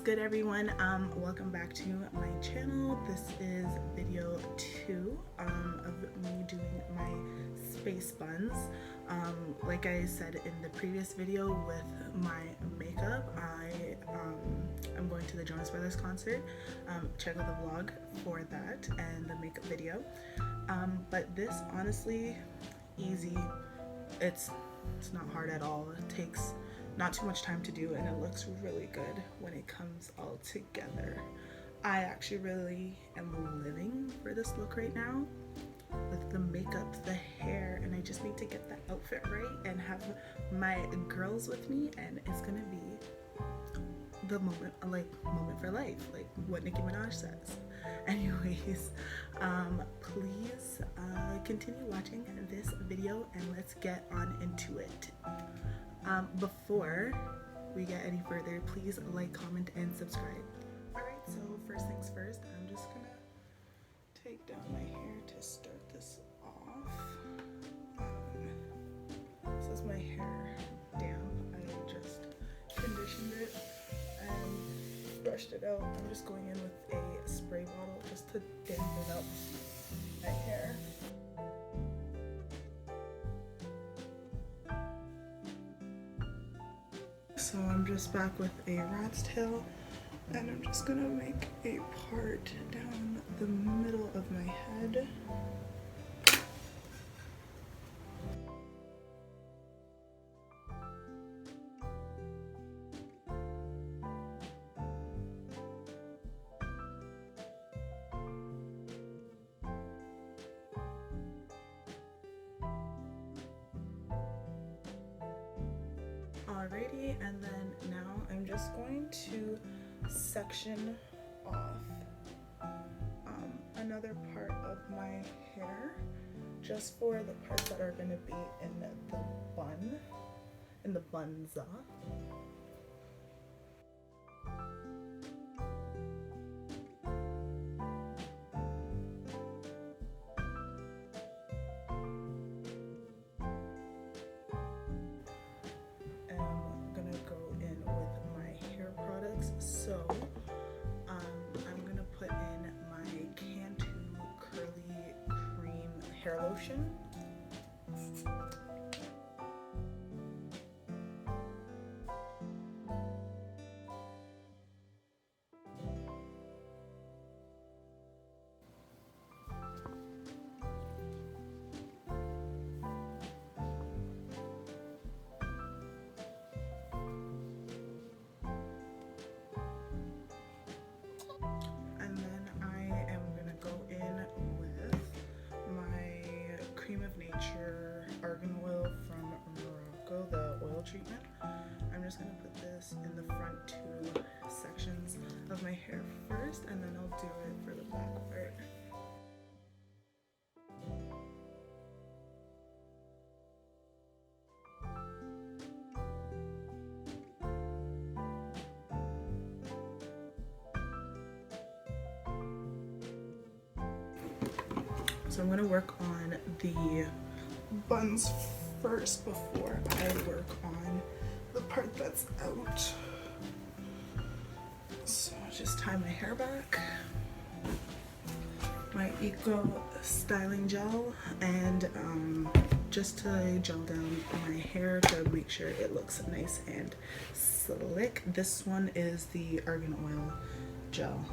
good, everyone? Welcome back to my channel. This is video 2 of me doing my space buns. Like I said in the previous video with my makeup, I'm going to the Jonas Brothers concert. Check out the vlog for that and the makeup video. But this, honestly, easy. It's not hard at all. It takes not too much time to do, and it looks really good when it comes all together. I actually really am living for this look right now with the makeup, the hair, and I just need to get that outfit right and have my girls with me, and it's gonna be the moment for life, like what Nicki Minaj says. Anyways, please continue watching this video and let's get on into it. Before we get any further, please like, comment, and subscribe. Alright, so first things first, I'm just gonna take down my hair to start this off. This is my hair damp. I just conditioned it and brushed it out. I'm just going in with a spray bottle just to dampen up my hair. So I'm just back with a rat's tail, and I'm just gonna make a part down the middle of my head. Alrighty, and then now I'm just going to section off another part of my hair just for the parts that are going to be in the bun, in the bunza. So I'm gonna put in my Cantu Curly Cream hair lotion. Cream of Nature Argan Oil from Morocco, the oil treatment. I'm just going to put this in the front 2 sections of my hair first, and then I'll do it for the back part. So I'm going to work on the buns first before I work on the part that's out. So I'll just tie my hair back, my Eco styling gel, and just to gel down my hair to make sure it looks nice and slick. This one is the Argan Oil gel.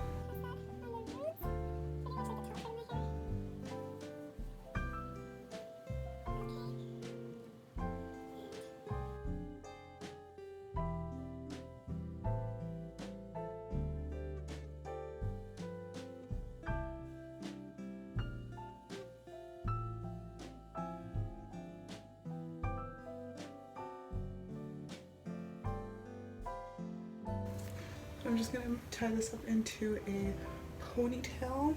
I'm just going to tie this up into a ponytail,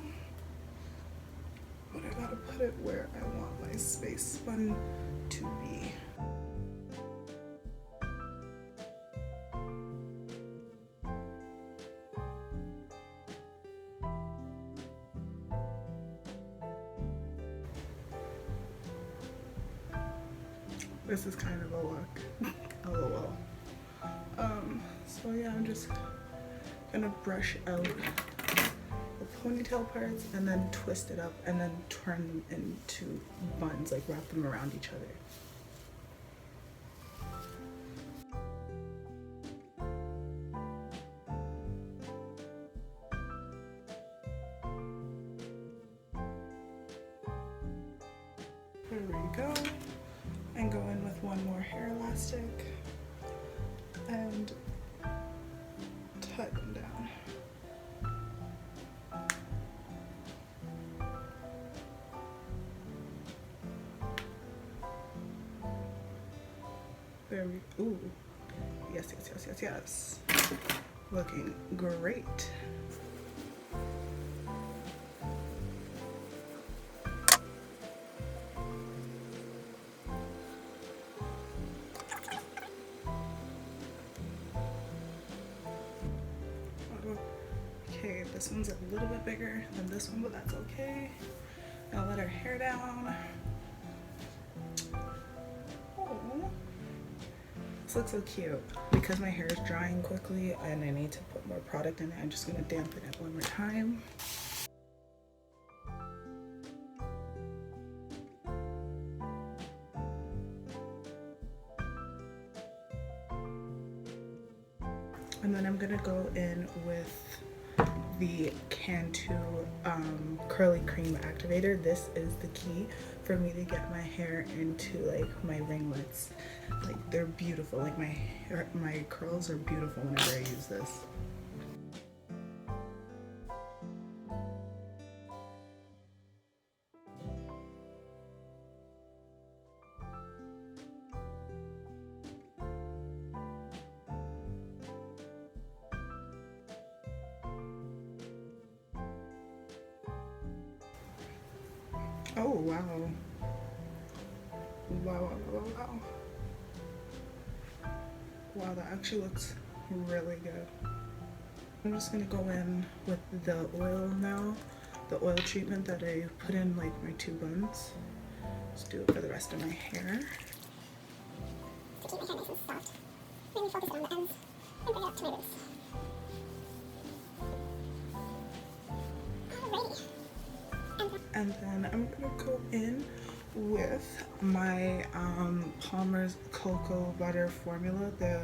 but I gotta put it where I want my space bun to be. This is kind of a look. LOL. So yeah, I'm just gonna brush out the ponytail parts and then twist it up and then turn them into buns, like wrap them around each other. There we go. And go in with one more hair elastic and tie them down. There we, ooh, yes, yes, yes, yes, yes. Looking great. Okay, this one's a little bit bigger than this one, but that's okay. I'll let her hair down. Oh, this looks so cute. Because my hair is drying quickly and I need to put more product in it, I'm just gonna dampen it one more time. And then I'm gonna go in with the Cantu curly cream activator. This is the key for me to get my hair into like my ringlets. Like they're beautiful. Like my curls are beautiful whenever I use this. Oh wow. Wow, wow, wow, wow. Wow, that actually looks really good. I'm just gonna go in with the oil now, the oil treatment that I put in like my 2 buns. Just do it for the rest of my hair. To keep my hair nice and soft, really focus it on the ends and bring it up to my roots. Alrighty. And then I'm gonna go in with my Palmer's Cocoa Butter Formula, the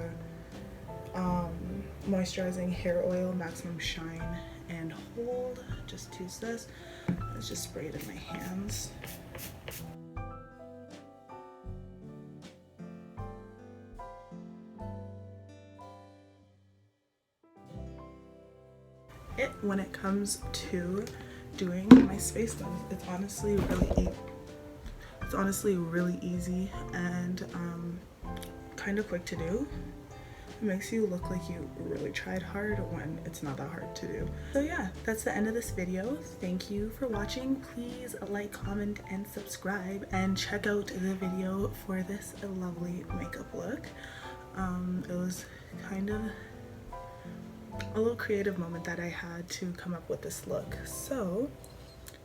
moisturizing hair oil, maximum shine and hold. Just use this. Let's just spray it in my hands. When it comes to doing my space buns, it's honestly really easy and kind of quick to do. It makes you look like you really tried hard when it's not that hard to do. So yeah, that's the end of this video. Thank you for watching. Please like, comment, and subscribe, and check out the video for this lovely makeup look. It was kind of a little creative moment that I had to come up with this look. So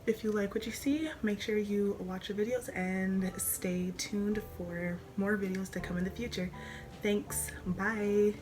if you like what you see, make sure you watch the videos and stay tuned for more videos to come in the future. Thanks, bye.